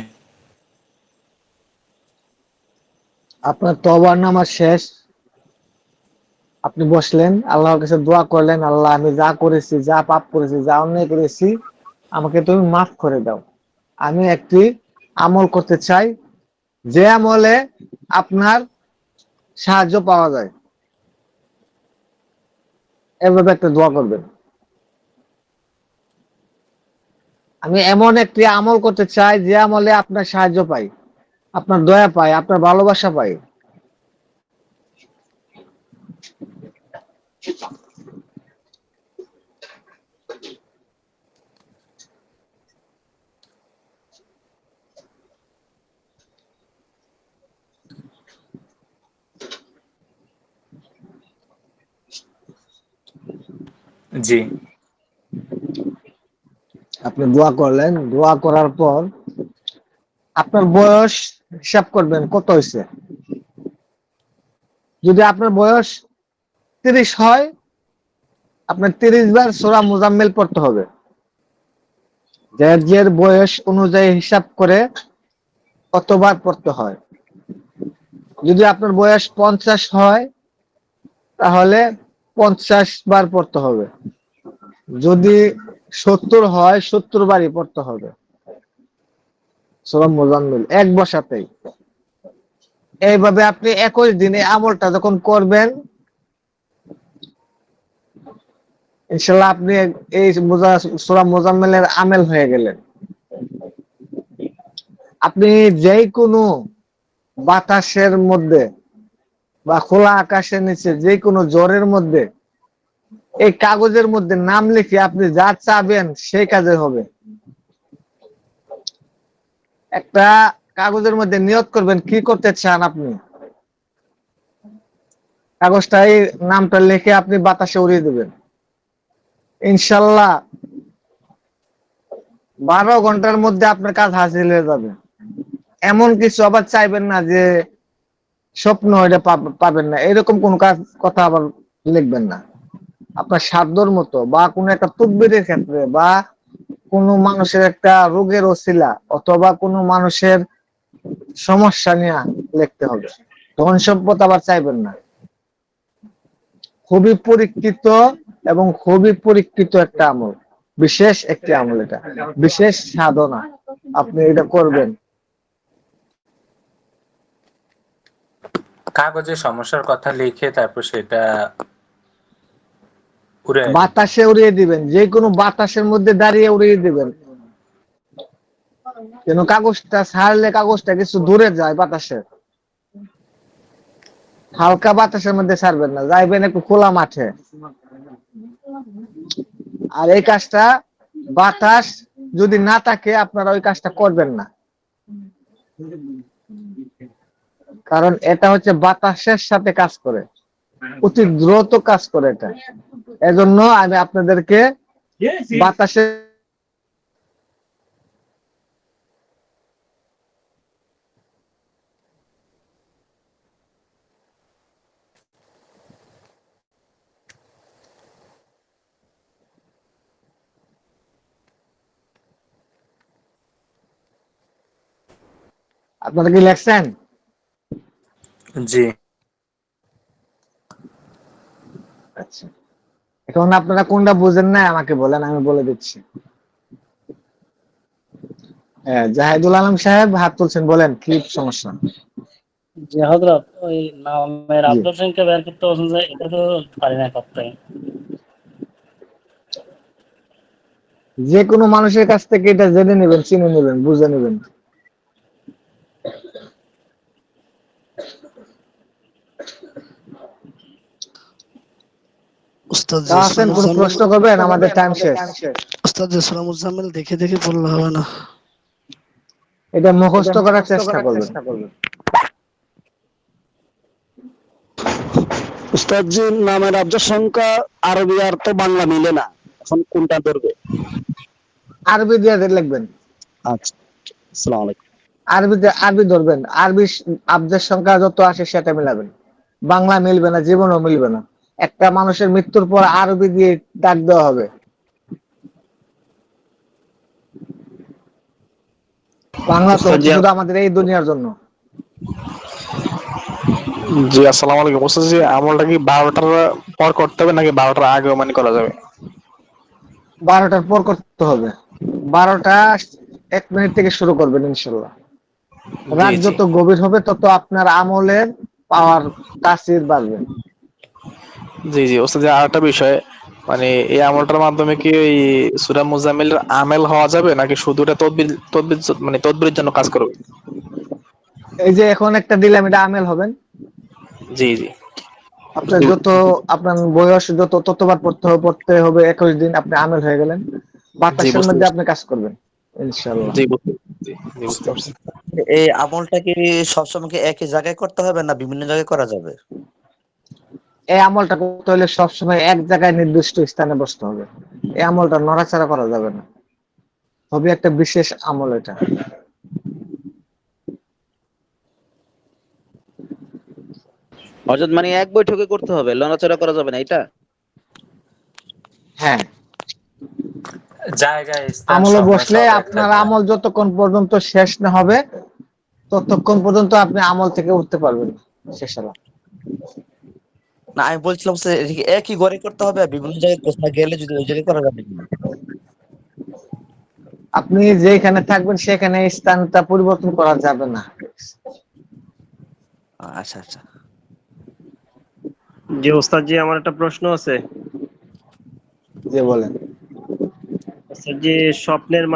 আপনার তওবার নামাজ শেষ, আপনি বসলেন, আল্লাহর কাছে দোয়া করলেন, আল্লাহ আমি যা করেছি, যা পাপ করেছি, যা অন্যায় করেছি আমাকে তুমি মাফ করে দাও। আমি একটি আমল করতে চাই, যে আমলে আপনার সাহায্য পাওয়া যায়। এভাবে একটা দোয়া করবেন, আমি এমন একটি আমল করতে চাই যে আমলে আপনার সাহায্য পাই, আপনার দয়া পাই, আপনার ভালোবাসা পাই। জি আপনি দোয়া করলেন, দোয়া করার পর আপনার বয়স হিসাব করবেন কত হয়েছে। যদি আপনার বয়স 30 হয়, আপনার 30 বার সূরা মুজাম্মিল পড়তে হবে। যার বয়স অনুযায়ী হিসাব করে কতবার পড়তে হয়। যদি আপনার বয়স 50 হয় তাহলে 50 বার পড়তে হবে। যদি 70 হয় 70 বারই পড়তে হবে সূরা মুজাম্মিল, এক বসাতেই। এইভাবে আপনি 21 দিনে আমলটা যখন করবেন, ইনশাল্লাহ আপনি এই সূরা মুজাম্মিলের আমেল হয়ে গেলেন। আপনি যে কোনো বাতাসের মধ্যে বা খোলা আকাশের নিচে, যে কোনো জ্বরের মধ্যে এই কাগজের মধ্যে নাম লিখে আপনি যা চাবেন সেই কাজে হবে। একটা কাগজের মধ্যে নিয়ত করবেন কি করতে চান আপনি, কাগজটাই নামটা লিখে আপনি বাতাসে উড়িয়ে দেবেন। ইনশাল্লাহ 12 ঘন্টার মধ্যে আপনার কাজ হাসিল হয়ে যাবে। এমন কিছু আবার চাইবেন না যে স্বপ্ন এটা পাবেন না, এরকম কোন কাজ কথা আবার লিখবেন না। আপনার সাধ্যর মতো বা কোনো একটা তদবিরের ক্ষেত্রে বা কোনো মানুষের একটা রোগের অছিলা অথবা কোনো মানুষের সমস্যা নিয়ে লিখতে হবে। ধন সম্পদ আবার চাইবেন না। খুবই পরীক্ষিত এবং খুবই পরীক্ষিত একটা আমল, বিশেষ একটি আমল, এটা বিশেষ সাধনা, আপনি এটা করবেন। কাগজে সমস্যার কথা লিখে তারপর সেটা উড়াইয়া দিবেন। বাতাসে উড়িয়ে দিবেন, যে কোনো বাতাসের মধ্যে দাঁড়িয়ে উড়িয়ে দিবেন, যেন কাগজটা ছাড়লে কাগজটা কিছু দূরে যায় বাতাসে। হালকা বাতাসের মধ্যে ছাড়বেন না, যাইবেন একটু খোলা মাঠে। আর এই কাজটা বাতাস যদি না থাকে আপনারা ওই কাজটা করবেন না, কারণ এটা হচ্ছে বাতাসের সাথে কাজ করে, অতি দ্রুত কাজ করে এটা। এজন্য আমি আপনাদেরকে বাতাসে আপনারা কি লেখছেন? জি। আচ্ছা, এখন আপনারা কোনটা বুঝেন না আমাকে বলেন, আমি বলে দিচ্ছি। হ্যাঁ, জাহিদুল আলম সাহেব হাত তুলছেন, বলেন কি সমস্যা? জি হযরত, ওই নামের জি, আব্দুল সিংকে বের করতে বলছেন যে এটা তো পারি না করতে। যে কোনো মানুষের কাছ থেকে এটা জেনে নেবেন, চিনে নেবেন, বুঝে নেবেন। উস্তাদ তা আছেন, কোন প্রশ্ন করবেন? আমাদের টাইম শেষ। উস্তাদ সূরা মুজাম্মিল দেখে দেখে পড়লে হবে না। এটা মুখস্থ করার চেষ্টা করবেন। উস্তাদ জি, নামের আব্জার সংখ্যা আরবি আর তো বাংলা মিলে না, এখন কোনটা ধরবে? আরবি দিয়ে লিখবেন। আচ্ছা, আসসালামু আলাইকুম। আরবি ধরবেন, আরবি আব্দের সংখ্যা যত আসে সেটা মিলাবেন। বাংলা মিলবে না, জীবনও মিলবে না। একটা মানুষের মৃত্যুর পর আরবি দিয়ে ডাক দেওয়া হবে। বাংলা তো উস্তাদ জি, হচ্ছে শুধু আমাদের এই দুনিয়ার জন্য। জি আসসালামু আলাইকুম। উস্তাদ জি, আমলটা কি 12টার পর করতে হবে নাকি 12টার আগেও মানে করা যাবে? 12টার পর করতে হবে। 12টা 1 মিনিট থেকে শুরু করবেন ইনশাল্লাহ। জি রাত জি যত গভীর হবে তত আপনার আমলের পাওয়ার, তাসির বাড়বে। জি জি উস্তাদ জি, আরেকটা বিষয়, মানে এই আমলটার মাধ্যমে কি ওই সূরা মুজাম্মিলের আমেল হওয়া যাবে নাকি শুধু এটা তদবির তদবির মানে তদবিরের জন্য কাজ করবে? এই যে এখন একটা দিলাম, এটা আমেল হবেন। জি জি আপনার যত, আপনার বয়স যত, ততবার পড়তে হবে 21 দিন, আপনি আমেল হয়ে গেলেন। জি বাতাসের বুঝতে মধ্যে পারছি। আপনি কাজ করবেন ইনশাল্লাহ। জি বুঝতে জি জি বুঝতে পারছি। এই আমলটা কি সবসময় কি একই জায়গায় করতে হবে না বিভিন্ন জায়গায় করা যাবে? এই আমলটা করতে হলে সবসময় এক জায়গায় নির্দিষ্ট স্থানে বসতে হবে। এই আমলটা নড়াচড়া করা যাবে না, হবে একটা বিশেষ আমল এটা। হযরত মানে এক বৈঠকে করতে হবে, লড়াচড়া করা যাবে না এটা? হ্যাঁ, জায়গায়, স্থান, আমলে সময় বসলে সব এক আপনার থাকবে। আমল যতক্ষণ পর্যন্ত শেষ না হবে ততক্ষণ পর্যন্ত আপনি আমল থেকে উঠতে পারবেন না। শেষ হলো। না, আমি বলছিলাম যে এটা কি একই ঘরে করতে হবে, আর বিভিন্ন জায়গায় কোথাও গেলে যদি ওই জায়গায় করা যাবে কিনা? আপনি যেখানে থাকবেন সেখানে স্থানটা পরিবর্তন করা যাবে না। আচ্ছা আচ্ছা। জি ওস্তাদ জি, আমার একটা প্রশ্ন আছে। যে বলেন। ওস্তাদ জি, স্বপ্নের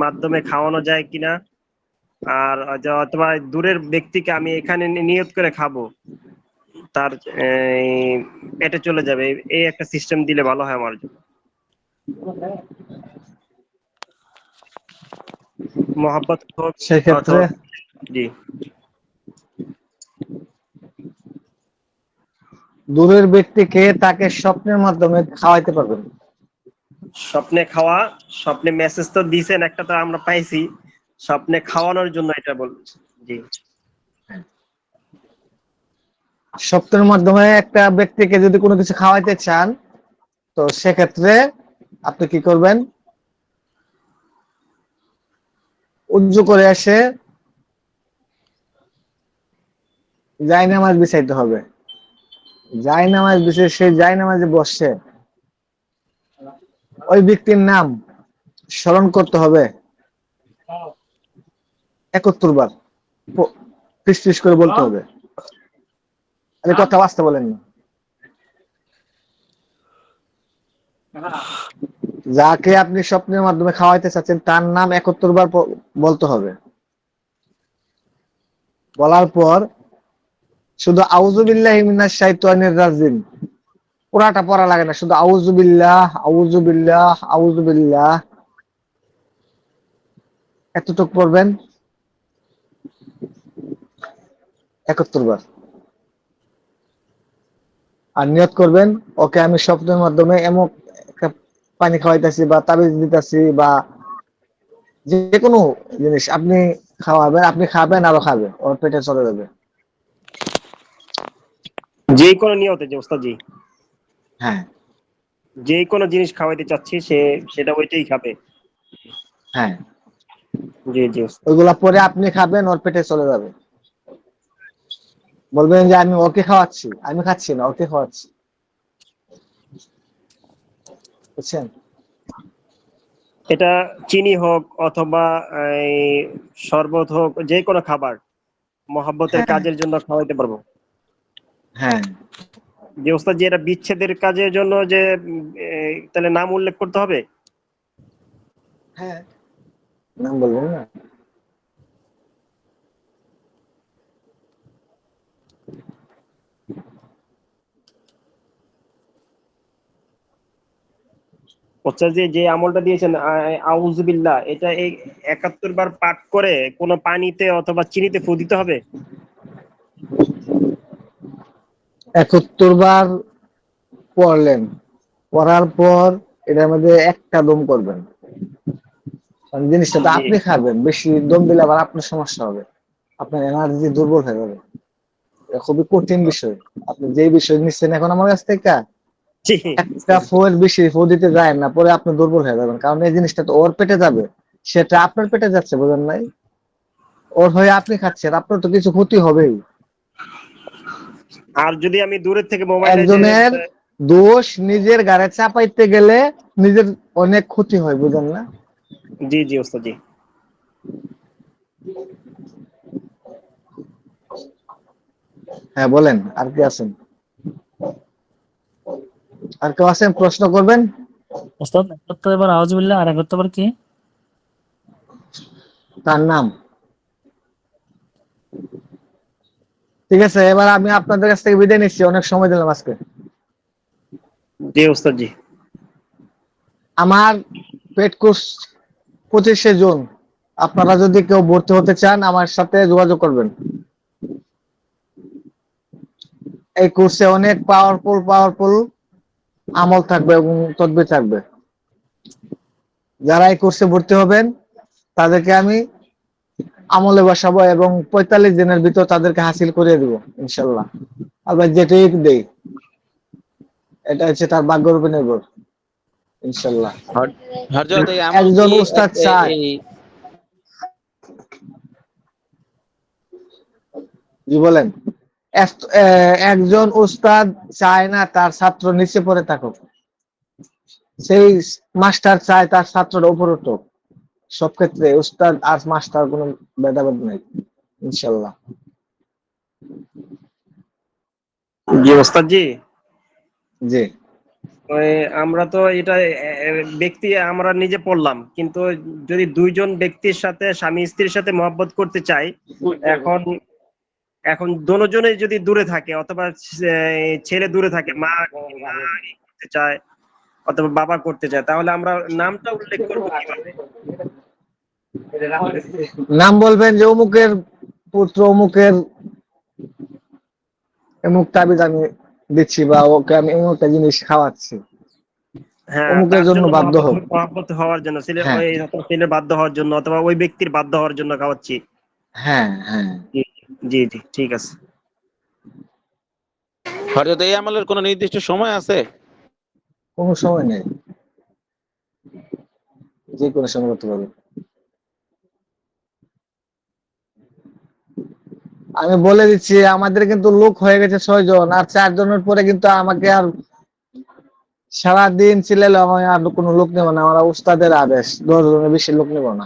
মাধ্যমে খাওয়ানো যায় কিনা? আর অথবা দূরের ব্যক্তিকে আমি এখানে নিয়ত করে খাবো, তার পেটে চলে যাবে, এই একটা সিস্টেম দিলে ভালো হয় আমার জন্য। মহাব্বত হোক সেক্ষেত্রে অথবা, জি দূরের ব্যক্তিকে তাকে স্বপ্নের মাধ্যমে খাওয়াইতে পারবেন। স্বপ্নে খাওয়া, স্বপ্নে মেসেজ তো দিয়েছেন, একটা তো আমরা পাইছি, স্বপ্নে খাওয়ানোর জন্য এটা বলছি। জি, স্বপ্নের মাধ্যমে একটা ব্যক্তিকে যদি কোনো কিছু খাওয়াইতে চান, তো সেক্ষেত্রে আপনি কি করবেন? উজু করে এসে জায়নামাজ বিছাইতে হবে। জায়নামাজ বিছিয়ে সেই জায়নামাজে বসে ওই ব্যক্তির নাম স্মরণ করতে হবে 71 বার, ফিস ফিস করে বলতে হবে। আমি কথা বাস্তব বলেন না। যাকে আপনি স্বপ্নের মাধ্যমে খাওয়াইতে চাচ্ছেন তার নাম 71 বার বলতে হবে। বলার পর শুধু আউযুবিল্লাহি মিনাশ শাইতানির রাজিম পুরাটা পড়া লাগে না, শুধু আউযুবিল্লাহ আউযুবিল্লাহ আউযুবিল্লাহ এতটুকু পড়বেন 71 বার। আর নিয়ত করবেন, ওকে আমি স্বপ্নের মাধ্যমে এমন একটা পানি খাওয়াইতেছি বা তাবিজ দিতেছি বা যে কোনো জিনিস আপনি খাওয়াবেন, আপনি খাবেন আরো খাবে, ওর পেটে চলে যাবে। যে কোনো নিয়তে যে ওস্তাদ জি, হ্যাঁ যে কোনো জিনিস খাওয়াইতে চাচ্ছি সেটা ওইটাই খাবে। হ্যাঁ, জি জি ওস্তাদ। ওইগুলা পরে আপনি খাবেন, ওর পেটে চলে যাবে। বলবেন যে আমি ওকে খাওয়াচ্ছি, আমি খাচ্ছি না, ওকে খাওয়াচ্ছি। বুঝছেন? এটা চিনি হোক অথবা এই শরবত হোক, যে কোনো খাবার মহাব্বতের হ্যাঁ কাজের জন্য খাওয়াইতে পারবো। হ্যাঁ যে ওস্তাদ যে এটা বিচ্ছেদের কাজের জন্য যে তাহলে নাম উল্লেখ করতে হবে। হ্যাঁ, নাম বলবেন না। ওস্তাদ যে আমলটা দিয়েছেন আউযুবিল্লাহ, এটা এই 71 বার পাঠ করে কোনো পানিতে অথবা চিনিতে ফু দিতে হবে। 71 বার পড়লেন, পড়ার পর এটার মধ্যে একটা দম করবেন। কারণ জিনিসটা তো জি আপনি খাবেন, বেশি দম দিলে আবার আপনার সমস্যা হবে, আপনার এনার্জি দুর্বল হয়ে যাবে। এটা খুবই কঠিন বিষয়। আপনি যেই বিষয় নিচ্ছেন এখন আমার কাছ থেকে, জি একটা ফোর বেশি ফোর দিতে যায় না, পরে আপনি দুর্বল হয়ে যাবেন। কারণ এই জিনিসটা তো ওর পেটে যাবে, সেটা আপনার পেটে যাচ্ছে, বুঝেন নাই? ওর হয়ে আপনি খাচ্ছেন, আপনার তো কিছু ক্ষতি হবেই। আর যদি আমি দূরের থেকে মোবাইলে যে একজনের দোষ নিজের ঘাড়ে চাপাইতে গেলে নিজের অনেক ক্ষতি হয়, বুঝেন না? জি জি ওস্তাদ জি। হ্যাঁ বলেন, আর কি আছেন? আর কেউ আছেন প্রশ্ন করবেন? ওস্তাদ এক করতে এবার আউযুবিল্লাহ, আর এক করতে পারে কি? তার নাম। ঠিক আছে, এবার আমি আপনাদের কাছ থেকে বিদায় নিচ্ছি, অনেক সময় দিলাম আজকে। জি ওস্তাদ জি। আমার পেড কোর্স 25শে জুন, আপনারা যদি কেউ ভর্তি হতে চান আমার সাথে যোগাযোগ করবেন। এই কোর্সে অনেক পাওয়ারফুল আমল থাকবে এবং তদবির থাকবে। যারা এই কোর্সে ভর্তি হবেন তাদেরকে আমি আমলে বসাবো এবং 45 দিনের ভিতর তাদেরকে হাসিল করে দিব ইনশাল্লাহ। আবার যেটাই দেই এটা হচ্ছে তার ভাগ্যের উপর নির্ভর ইনশাল্লাহ। হযরত এই আমল একজন কি উস্তাদ চায়, এই জি বলেন। একজন উস্তাদ চায় না তার ছাত্র নিচে পড়ে থাকুক, সেই মাস্টার চায় তার ছাত্ররা উপরে উঠুক। সব ক্ষেত্রে উস্তাদ আর মাস্টার কোনো ভেদাভেদ নাই ইনশাল্লাহ। জি ওস্তাদ জি। জি ওই আমরা তো এটা ব্যক্তি আমরা নিজে পড়লাম, কিন্তু যদি দুইজন ব্যক্তির সাথে স্বামী স্ত্রীর সাথে মহব্বত করতে চাই, এখন এখন দুজনেই যদি দূরে থাকে অথবা ছেলে দূরে থাকে, মা করতে চায় অথবা বাবা করতে চায়, তাহলে আমরা নামটা উল্লেখ করবো কিভাবে? নাম বলবেন যে অমুকের পুত্র অমুকের অমুক তাবিজ আমি দিচ্ছি বা ওকে আমি এমন একটা জিনিস খাওয়াচ্ছি, হ্যাঁ, অমুকের তার জন্য জন্য বাধ্য হোক। মহব্বত হওয়ার জন্য, হ্যাঁ ছেলের বাধ্য হওয়ার জন্য অথবা ওই ব্যক্তির বাধ্য হওয়ার জন্য খাওয়াচ্ছি। হ্যাঁ হ্যাঁ। জি জি জি, ঠিক আছে। হযরত এই আমলের কোনো নির্দিষ্ট সময় আছে? কোনো সময় নেই, যে কোনো সময় করতে পারবে। আমি বলে দিচ্ছি, আমাদের কিন্তু লোক হয়ে গেছে 6 জন, আর 4 জনের পরে কিন্তু আমাকে আর সারাদিন চিল্লাইলে আমি আর কোনো লোক নেব না। আমরা উস্তাদের আদেশ, 10 জনের বেশি লোক নেব না।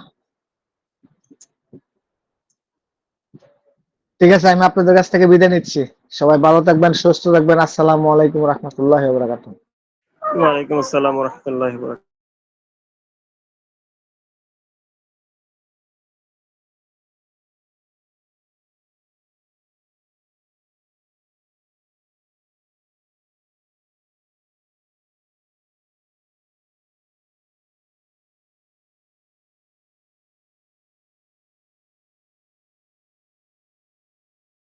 ঠিক আছে, আমি আপনাদের কাছ থেকে বিদায় নিচ্ছি। সবাই ভালো থাকবেন, সুস্থ থাকবেন। আসসালামু আলাইকুম রহমতুল্লাহ। ওয়ালাইকুম আসসালাম ওয়া রাহমাতুল্লাহি ওয়া বারাকাতুহু।